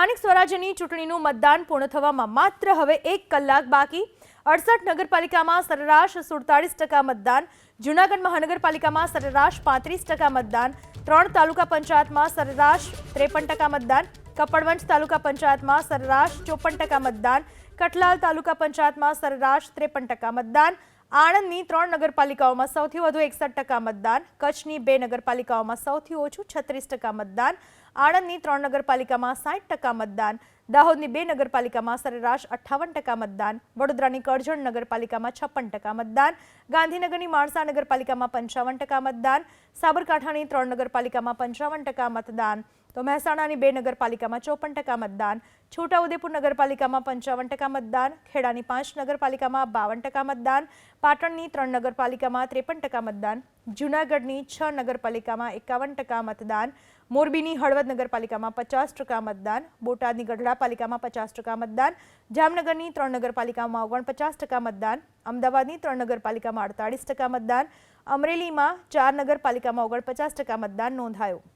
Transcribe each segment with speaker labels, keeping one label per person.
Speaker 1: સ્થાનિક સ્વરાજ્યની ચૂંટણીનું મતદાન પૂર્ણ થવામાં માત્ર હવે 1 કલાક બાકી। 68 નગરપાલિકામાં સરેરાશ 47% મતદાન, જૂનાગઢ મહાનગરપાલિકામાં સરેરાશ 35% મતદાન, 3 તાલુકા પંચાયતમાં સરેરાશ 53% મતદાન, કપડવંજ તાલુકા પંચાયતમાં સરેરાશ 54% મતદાન, કઠલાલ તાલુકા પંચાયતમાં સરેરાશ 53% મતદાન, આણંદની 3 નગરપાલિકાઓમાં સૌથી વધુ 61% મતદાન, કચ્છની 2 નગરપાલિકાઓમાં સૌથી ઓછું 36% મતદાન, આણંદની 3 નગરપાલિકામાં 60% મતદાન, દાહોદની 2 નગરપાલિકામાં સરેરાશ 58% મતદાન, વડોદરાની કરજણ નગરપાલિકામાં 56% મતદાન, ગાંધીનગરની માણસા નગરપાલિકામાં 55% મતદાન, સાબરકાંઠાની 3 નગરપાલિકામાં 55% મતદાન, તો મહેસાણાની 2 નગરપાલિકામાં 54% મતદાન, છોટાઉદેપુર નગરપાલિકામાં 55% મતદાન, ખેડાની 5 નગરપાલિકામાં 52% મતદાન, પાટણની 3 નગરપાલિકામાં 53% મતદાન, જૂનાગઢની 6 નગરપાલિકામાં 51% મતદાન, મોરબીની હળવદ નગરપાલિકામાં 50% મતદાન, બોટાદની ગઢડા પાલિકામાં 50% મતદાન, જામનગરની 3 નગરપાલિકામાં 49% મતદાન, અમદાવાદની 3 નગરપાલિકામાં 48% મતદાન, અમરેલીમાં 4 નગરપાલિકામાં 49% મતદાન નોંધાયું।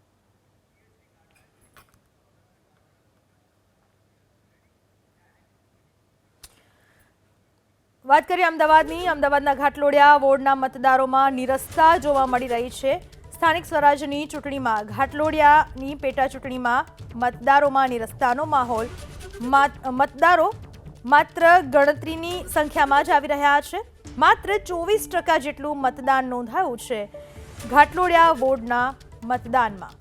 Speaker 1: વાત કરીએ અમદાવાદના ઘાટલોડિયા વોર્ડના મતદારોમાં નિરસ્તા જોવા મળી રહી છે। સ્થાનિક સ્વરાજ્યની ચૂંટણીમાં ઘાટલોડિયાની પેટા ચૂંટણીમાં મતદારોમાં નિરસ્તાનો માહોલ। મતદારો માત્ર ગણતરીની સંખ્યામાં જ આવી રહ્યા છે। માત્ર 24% જેટલું મતદાન નોંધાયું છે ઘાટલોડિયા વોર્ડના મતદાનમાં।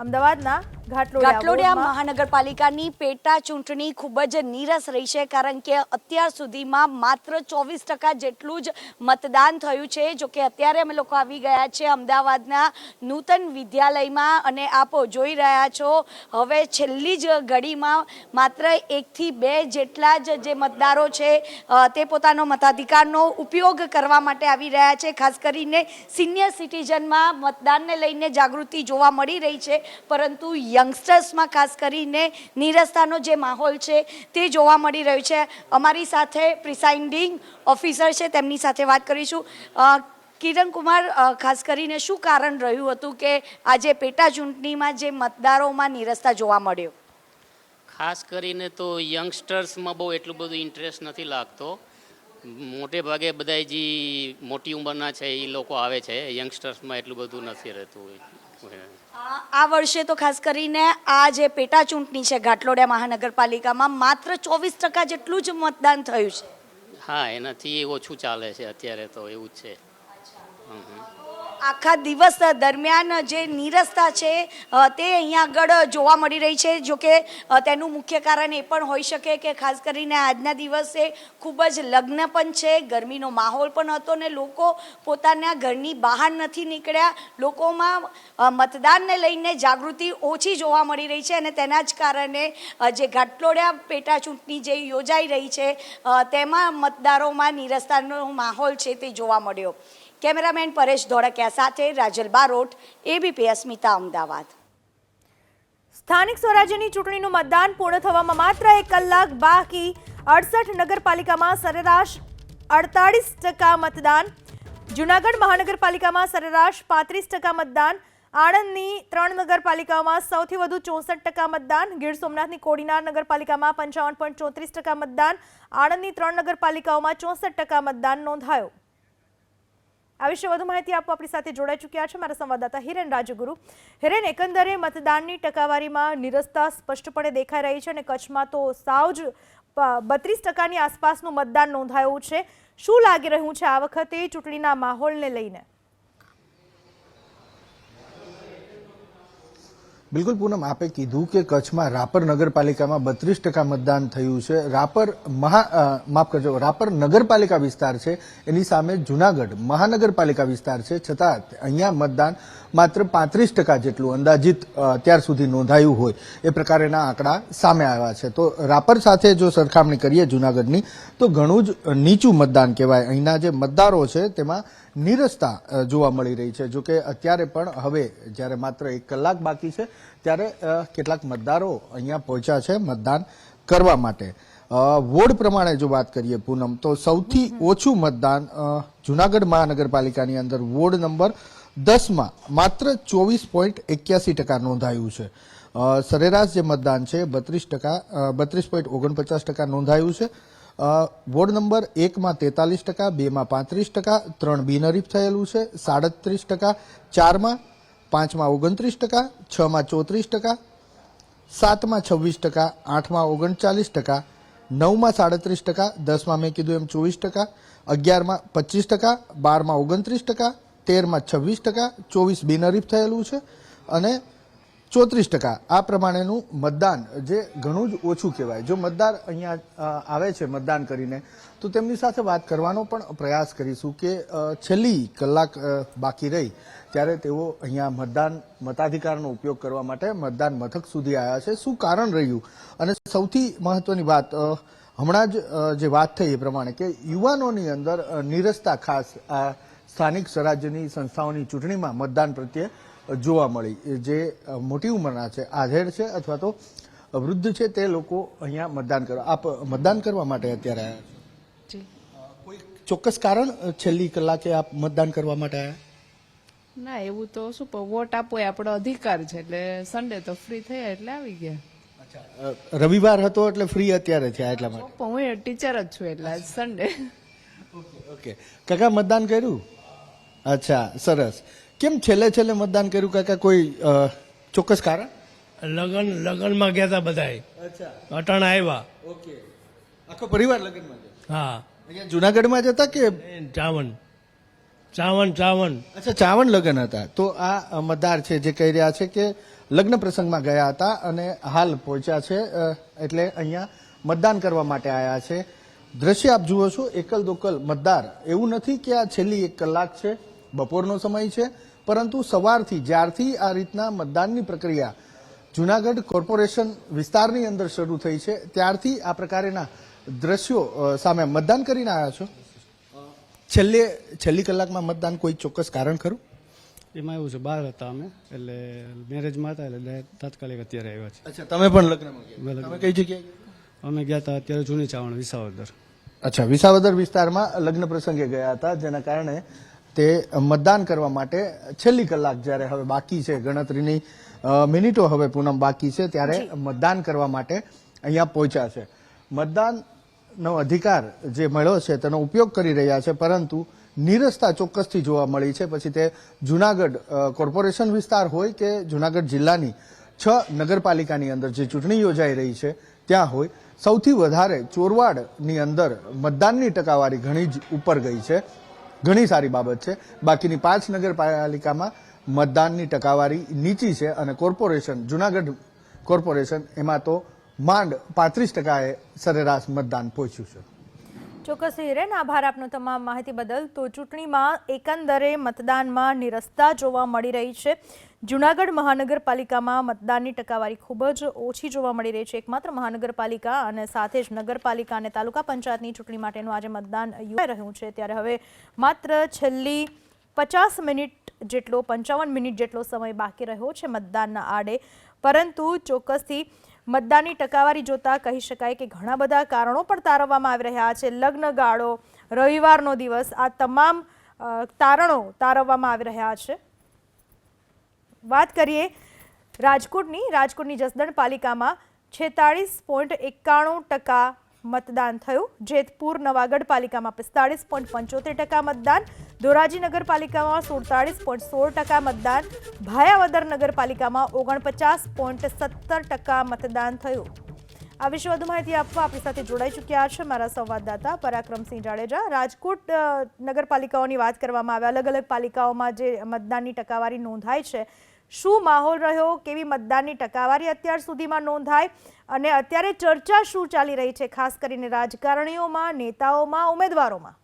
Speaker 1: અમદાવાદના
Speaker 2: ઘાટલોડિયા મહાનગરપાલિકાની પેટા ચૂંટણી ખૂબ જ નીરસ રહી છે, કારણ કે અત્યાર સુધીમાં માત્ર 24% જેટલું જ મતદાન થયું છે। જો કે અત્યારે અમે લોકો આવી ગયા છે અમદાવાદના નૂતન વિદ્યાલયમાં અને આપ જોઈ રહ્યા છો હવે છેલ્લી જ ઘડીમાં માત્ર 1 થી 2 જેટલા જ જે મતદારો છે તે પોતાનો મતાધિકારનો ઉપયોગ કરવા માટે આવી રહ્યા છે। ખાસ કરીને સિનિયર સિટીઝનમાં મતદાનને લઈને જાગૃતિ જોવા મળી રહી છે, પરંતુ યંગસ્ટર્સમાં ખાસ કરીને નીરસતાનો જે માહોલ છે તે જોવા મળી રહ્યું છે। અમારી સાથે પ્રિસાઇડિંગ ઓફિસર છે, તેમની સાથે વાત કરીશું। કિરણ કુમાર, ખાસ કરીને શું કારણ રહ્યું હતું કે આજે પેટા ચૂંટણીમાં જે મતદારોમાં નીરસતા જોવા મળ્યો?
Speaker 3: ખાસ કરીને તો યંગસ્ટર્સમાં બહુ એટલું બધું ઇન્ટરેસ્ટ નથી લાગતો। મોટે ભાગે બધા જે મોટી ઉંમરના છે એ લોકો આવે છે, યંગસ્ટર્સમાં એટલું બધું નથી રહેતું।
Speaker 2: આ વર્ષે તો ખાસ કરીને આ જે પેટા ચૂંટણી છે ઘાટલોડિયા મહાનગરપાલિકામાં માત્ર 24% જેટલું જ મતદાન થયું છે।
Speaker 3: હા, એનાથી ઓછું ચાલે છે અત્યારે તો, એવું જ છે।
Speaker 2: આખા દિવસ દરમિયાન જે નીરસતા છે તે અહીંયા આગળ જોવા મળી રહી છે। જો કે તેનું મુખ્ય કારણ એ પણ હોઈ શકે કે ખાસ કરીને આજના દિવસે ખૂબ જ લગ્ન પણ છે, ગરમીનો માહોલ પણ હતો ને લોકો પોતાના ઘરની બહાર નથી નીકળ્યા। લોકોમાં મતદાનને લઈને જાગૃતિ ઓછી જોવા મળી રહી છે અને તેના જ કારણે જે ઘાટલોડિયા પેટા ચૂંટણી જે યોજાઈ રહી છે તેમાં મતદારોમાં નીરસતાનો માહોલ છે તે જોવા મળ્યો। કેમેરામેન પરેશ ધોળકિયા સાથે રાજલ બારોટ, એબીપી અસ્મિતા, અમદાવાદ।
Speaker 1: સ્થાનિક સ્વરાજ્યની ચૂંટણીનું મતદાન પૂર્ણ થવામાં માત્ર 1 કલાક બાકી। 68 નગરપાલિકામાં સરેરાશ 48% મતદાન, જૂનાગઢ મહાનગરપાલિકામાં સરેરાશ 35% મતદાન, આણંદની 3 નગરપાલિકાઓમાં સૌથી વધુ 64% મતદાન, ગીર સોમનાથની કોડીનાર નગરપાલિકામાં 55.34% મતદાન, આણંદની 3 નગરપાલિકાઓમાં 64% મતદાન નોંધાયું। આ વિશે વધુ માહિતી આપવા આપણી સાથે જોડાઈ ચૂક્યા છે મારા સંવાદદાતા હિરેન રાજગુરુ। હિરેન, એકંદરે મતદાનની ટકાવારીમાં નીરસતા સ્પષ્ટપણે દેખાઈ રહી છે અને કચ્છમાં તો સાવ જ 32%ની આસપાસનું મતદાન નોંધાયું છે। શું લાગી રહ્યું છે આ વખતે ચૂંટણીના માહોલને લઈને?
Speaker 4: બિલકુલ પૂનમ, આપે કીધું કે કચ્છમાં રાપર નગરપાલિકામાં 32% મતદાન થયું છે। રાપર નગરપાલિકા વિસ્તાર છે, એની સામે જૂનાગઢ મહાનગરપાલિકા વિસ્તાર છે, છતાં અહીંયા મતદાન માત્ર 35% જેટલું અંદાજિત અત્યાર સુધી નોંધાયું હોય એ પ્રકારેના આંકડા સામે આવ્યા છે। તો રાપર સાથે જો સરખામણી કરીએ જૂનાગઢની તો ઘણું જ નીચું મતદાન કહેવાય। અહીંના જે મતદારો છે તેમાં નીરસતા જોવા મળી રહી છે। જો કે અત્યારે પણ હવે જ્યારે માત્ર 1 કલાક બાકી છે ત્યારે કેટલાક મતદારો અહીંયા પહોંચ્યા છે મતદાન કરવા માટે। વોર્ડ પ્રમાણે જો વાત કરીએ પૂનમ, તો સૌથી ઓછું મતદાન જૂનાગઢ મહાનગરપાલિકાની અંદર વોર્ડ નંબર 10માં માત્ર 24.81% નોંધાયું છે। સરેરાશ જે મતદાન છે 32.49% નોંધાયું છે. વોર્ડ નંબર 1માં 43%, 2માં 35%, 3 બિનહરીફ થયેલું છે 37%, 4માં 5માં 29%, 6માં 34%, 7માં 26%, 8માં 39%, 9માં 37%, 10માં મેં કીધું એમ 24%, 11માં 25%, 12માં 29%, 13માં 26%, 24 બિનહરીફ થયેલું છે અને 34% આ પ્રમાણેનું મતદાન, જે ઘણું જ ઓછું કહેવાય. જો મતદાર અહીંયા આવે છે મતદાન કરીને, તો તેમની સાથે વાત કરવાનો પણ પ્રયાસ કરીશું કે છેલ્લી કલાક બાકી રહી ત્યારે તેઓ અહીંયા મતાધિકારનો ઉપયોગ કરવા માટે મતદાન મથક સુધી આવ્યા છે. શું કારણ રહ્યું? અને સૌથી મહત્વની વાત, હમણાં જ જે વાત થઈ એ પ્રમાણે કે યુવાનોની અંદર નીરસતા ખાસ આ સ્થાનિક સ્વરાજ્યની સંસ્થાઓની ચૂંટણીમાં મતદાન પ્રત્યે જોવા મળી. જે મોટી ઉંમરના છે, આધેડ છે અથવા તો વૃદ્ધ છે, તે લોકો અહીંયા મતદાન કરવા, આપ મતદાન કરવા માટે અત્યારે આવ્યા છો? કોઈ ચોક્કસ કારણ છેલ્લી કલાકે આપ મતદાન કરવા માટે આવ્યા?
Speaker 5: ના, એવું તો શું, વોટ આપવો એ આપણો અધિકાર છે, એટલે સન્ડે તો ફ્રી થયા એટલે આવી ગયા.
Speaker 4: રવિવાર હતો એટલે ફ્રી અત્યારે થયા એટલા માટે?
Speaker 5: હું ટીચર જ છું એટલે આજ સન્ડે.
Speaker 4: ઓકે કાકા, મતદાન કર્યું? અચ્છા, સરસ. કેમ છેલ્લે મતદાન કર્યું કાકા? કોઈ ચોક્કસ કારણ?
Speaker 6: લગનમાં ગયા હતા બધાય.
Speaker 4: અચ્છા,
Speaker 6: અટાણા આવ્યા.
Speaker 4: ઓકે, આખો પરિવાર લગ્નમાં ગયો?
Speaker 6: હા,
Speaker 4: અહીંયા જુનાગઢમાં જ હતા કે?
Speaker 6: ચાવન.
Speaker 4: અચ્છા, ચાવન લગ્ન હતા. તો આ મતદાર છે જે કહી રહ્યા છે કે લગ્ન પ્રસંગમાં ગયા હતા અને હાલ પહોંચ્યા છે, એટલે અહીંયા મતદાન કરવા માટે આવ્યા છે. દ્રશ્ય આપ જુઓ છો, એકલ દોકલ મતદાર. એવું નથી કે આ છેલ્લી 1 કલાક છે, બપોરનો સમય છે, પરંતુ સવારથી જ્યારથી આ રીતના મતદાનની પ્રક્રિયા જુનાગઢ કોર્પોરેશન વિસ્તારની અંદર શરૂ થઈ છે ત્યારથી આ પ્રકારના દ્રશ્યો સામે. મતદાન કરીને આવ્યા છો? છેલ્લી કલાકમાં મતદાન, કોઈ ચોક્કસ કારણ ખરું?
Speaker 7: એમાં એવું છે, બહાર હતા અમે, એટલે મેરેજમાં હતા, એટલે તાત્કાલિક અત્યારે આવ્યા છે.
Speaker 4: અચ્છા, તમે પણ લગ્નમાં ગયા? તમે કઈ જગ્યાએ?
Speaker 7: અમે ગયા હતા અત્યારે જૂની ચાવણ, વિસાવદર.
Speaker 4: અચ્છા, વિસાવદર વિસ્તારમાં લગ્ન પ્રસંગે ગયા હતા, જેના કારણે તે મતદાન કરવા માટે છેલ્લી કલાક જ્યારે હવે બાકી છે, ગણતરીની મિનિટો હવે પૂનમ બાકી છે, ત્યારે મતદાન કરવા માટે અહીંયા પહોંચ્યા છે. મતદાનનો અધિકાર જે મળ્યો છે તેનો ઉપયોગ કરી રહ્યા છે, પરંતુ નીરસતા ચોક્કસથી જોવા મળી છે. પછી તે જુનાગઢ કોર્પોરેશન વિસ્તાર હોય કે જુનાગઢ જિલ્લાની 6 નગરપાલિકાની અંદર જે ચૂંટણી યોજાઈ રહી છે ત્યાં હોય, સૌથી વધારે ચોરવાડની અંદર મતદાનની ટકાવારી ઘણી જ ઉપર ગઈ છે. ઘણી સારી બાબત છે. બાકીની 5 નગરપાલિકામાં મતદાનની ટકાવારી નીચી છે અને કોર્પોરેશન, જુનાગઢ કોર્પોરેશન, એમાં તો માંડ 35%એ સરેરાશ મતદાન પહોંચ્યું છે.
Speaker 1: ચોક્કસ હિરેન, આભાર આપનો તમામ માહિતી બદલ. તો ચૂંટણીમાં એકંદરે મતદાનમાં નીરસતા જોવા મળી રહી છે. જૂનાગઢ મહાનગરપાલિકામાં મતદાનની ટકાવારી ખૂબ જ ઓછી જોવા મળી રહી છે. એકમાત્ર મહાનગરપાલિકા અને સાથે જ નગરપાલિકા અને તાલુકા પંચાયતની ચૂંટણી માટેનું આજે મતદાન યોજાઈ રહ્યું છે, ત્યારે હવે માત્ર છેલ્લી 50 મિનિટ જેટલો, 55 મિનિટ જેટલો સમય બાકી રહ્યો છે મતદાનના આડે. પરંતુ ચોક્કસથી મતદાનની ટકાવારી જોતા કહી શકાય કે ઘણા બધા કારણો પણ તારવવામાં આવી રહ્યા છે. લગ્નગાળો, રવિવારનો દિવસ, આ તમામ તારણો તારવવામાં આવી રહ્યા છે. વાત કરીએ રાજકોટની જસદણ પાલિકામાં 46.91% મતદાન થયું. જેતપુર નવાગઢ પાલિકામાં 45.75% મતદાન, ધોરાજી નગરપાલિકામાં 47.16% મતદાન, ભાયાવદર નગરપાલિકામાં 49.17% મતદાન થયું. આ વિશે વધુ માહિતી આપવા આપણી સાથે જોડાઈ ચૂક્યા છે મારા સંવાદદાતા પરાક્રમસિંહ જાડેજા. રાજકોટ નગરપાલિકાઓની વાત કરવામાં આવે, અલગ અલગ પાલિકાઓમાં જે મતદાનની ટકાવારી નોંધાય છે, શું માહોલ રહ્યો, કેવી મતદાનની ટકાવારી અત્યાર સુધીમાં નોંધાય અને અત્યારે ચર્ચા શું ચાલી રહી છે, ખાસ કરીને રાજકારણીઓમાં, નેતાઓમાં, ઉમેદવારોમાં?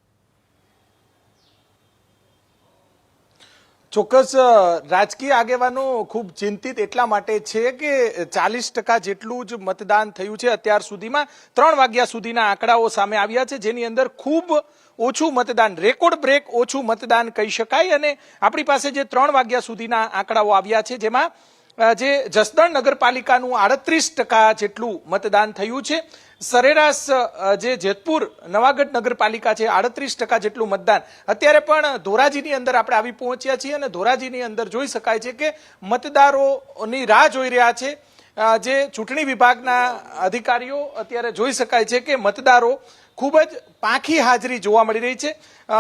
Speaker 8: ચોક્કસ રાજકીય આગેવાનો ખૂબ ચિંતિત એટલા માટે છે કે 40% જેટલું જ મતદાન થયું છે અત્યાર સુધીમાં. 3 વાગ્યા સુધીના આંકડાઓ સામે આવ્યા છે, જેની અંદર ખૂબ ઓછું મતદાન, રેકોર્ડ બ્રેક ઓછું મતદાન કહી શકાય. અને આપણી પાસે જે 3 વાગ્યા સુધીના આંકડાઓ આવ્યા છે, જેમાં જે જસદણ નગરપાલિકાનું 38% જેટલું મતદાન થયું છે. સરેરાશ જે જેતપુર નવાગઢ નગરપાલિકા છે 38% જેટલું મતદાન. અત્યારે પણ ધોરાજીની અંદર આપણે આવી પહોંચ્યા છીએ અને ધોરાજીની અંદર જોઈ શકાય છે કે મતદારોની રાહ જોઈ રહ્યા છે. જે ચૂંટણી વિભાગના અધિકારીઓ અત્યારે જોઈ શકાય છે કે મતદારો ખૂબ જ પાંખી હાજરી જોવા મળી રહી છે.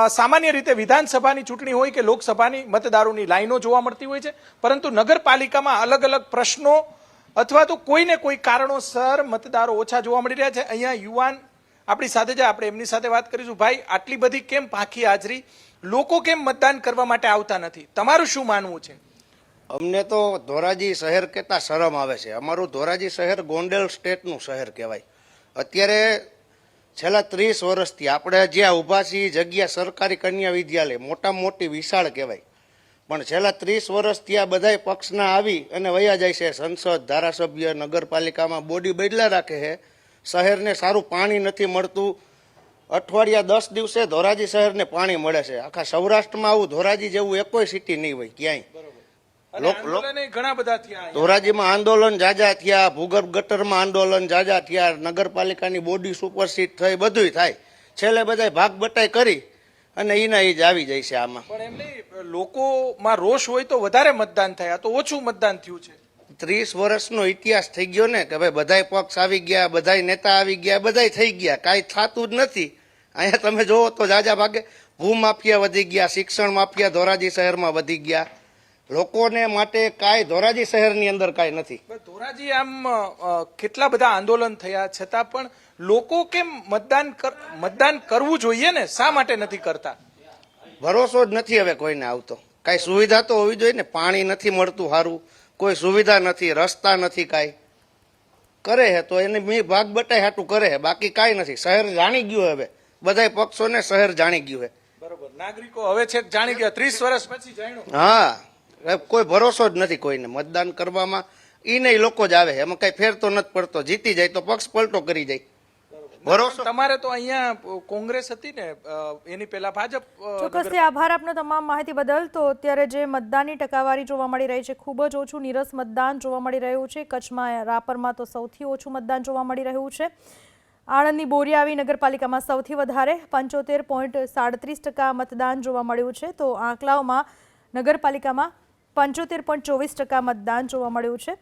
Speaker 8: સામાન્ય રીતે વિધાનસભાની ચૂંટણી હોય કે લોકસભાની મતદારોની લાઈનો જોવા મળતી હોય છે, પરંતુ નગરપાલિકામાં અલગ અલગ પ્રશ્નો અથવા તો કોઈને કોઈ કારણોસર મતદારો ઓછા જોવા મળી રહ્યા છે. અહીંયા યુવાન આપણી સાથે છે, આપણે એમની સાથે વાત કરીશું. ભાઈ, આટલી બધી કેમ પાંખી હાજરી, લોકો કેમ મતદાન કરવા માટે આવતા નથી? તમારું શું માનવું છે?
Speaker 9: અમને તો ધોરાજી શહેર કહેતા શરમ આવે છે. અમારું ધોરાજી શહેર ગોંડલ સ્ટેટનું શહેર કહેવાય. અત્યારે છેલ્લા 30 વર્ષથી આપણે જ્યાં ઊભા છીએ જગ્યા સરકારી કન્યા વિદ્યાલય મોટામાં મોટી વિશાળ કહેવાય, પણ છેલ્લા 30 વર્ષથી આ બધાય પક્ષના આવી અને વયા જાય છે. સંસદ, ધારાસભ્ય, નગરપાલિકામાં બોડી બદલા રાખે છે. શહેરને સારું પાણી નથી મળતું. અઠવાડિયા 10 દિવસે ધોરાજી શહેરને પાણી મળે છે. આખા સૌરાષ્ટ્રમાં આવું ધોરાજી જેવું એકોય સિટી નહીં હોય ક્યાંય.
Speaker 8: ઘણા બધા થયા.
Speaker 9: ધોરાજીમાં આંદોલન જાજા થયા, ભૂગર્ભ ગટરમાં આંદોલન જાજા થયા, નગરપાલિકાની બોડી સુપરસીડ થઈ, બધુંય થાય. છેલ્લે બધાય ભાગ બટાઈ કરી અને ઈના ઈ જ આવી જાય છે આમાં.
Speaker 8: પણ એમ નહીં, લોકોમાં રોષ હોય તો વધારે મતદાન થાય, આ તો ઓછું મતદાન થયું છે.
Speaker 9: 30 વર્ષનો ઇતિહાસ થઈ ગયો ને કે ભાઈ બધાય પક્ષ આવી ગયા, બધાય નેતા આવી ગયા, બધાય થઈ ગયા, કાંઈ થતું જ નથી. અહીંયા તમે જોવો તો જાજા ભાગે ભૂમાફિયા વધી ગયા, શિક્ષણ માફિયા ધોરાજી શહેરમાં વધી ગયા. લોકોને માટે કાંઈ ધોરાજી શહેરની અંદર કાંઈ નથી.
Speaker 8: ધોરાજી આમ કેટલા બધા આંદોલન થયા છતાં પણ લોકો કેમ મતદાન કરવું જોઈએ ને, શા માટે નથી કરતા?
Speaker 9: ભરોસો જ નથી હવે કોઈને આવતો. કાંઈ સુવિધા તો હોવી જોઈએ ને. પાણી નથી મળતું સારું, કોઈ સુવિધા નથી, રસ્તા નથી, કાંઈ કરે છે તો એને ભાગ બટાઈ હાટું કરે છે, બાકી કાંઈ નથી. શહેર જાણી ગયું હવે, બધાય પક્ષોને શહેર જાણી ગયું છે.
Speaker 8: બરોબર, નાગરિકો હવે છે જાણી ગયા, 30 વર્ષ પછી જાણ્યું.
Speaker 9: હા, કોઈ ભરોસો જ નથી કોઈને મતદાન કરવામાં. ઈ નહીં લોકો જ આવે, એમાં કઈ ફેર તો નથી પડતો. જીતી જાય તો પક્ષ પલટો કરી જાય. ભરોસો
Speaker 8: તમારે તો અહીંયા કોંગ્રેસ હતી ને, એની પહેલા ભાજપ.
Speaker 1: ચોક્કસથી આભાર આપનો તમામ માહિતી બદલ. તો અત્યારે જે મતદાનની ટકાવારી જોવા મળી રહી છે, ખૂબ જ ઓછું નીરસ મતદાન જોવા મળી રહ્યું છે. કચ્છમાં રાપરમાં તો સૌથી ઓછું મતદાન જોવા મળી રહ્યું છે. આણંદની બોરિયાવી નગરપાલિકામાં સૌથી વધારે 75.37% મતદાન જોવા મળ્યું છે. તો આંકલાઓમાં નગરપાલિકામાં 75.24% મતદાન જોવા મળ્યું છે.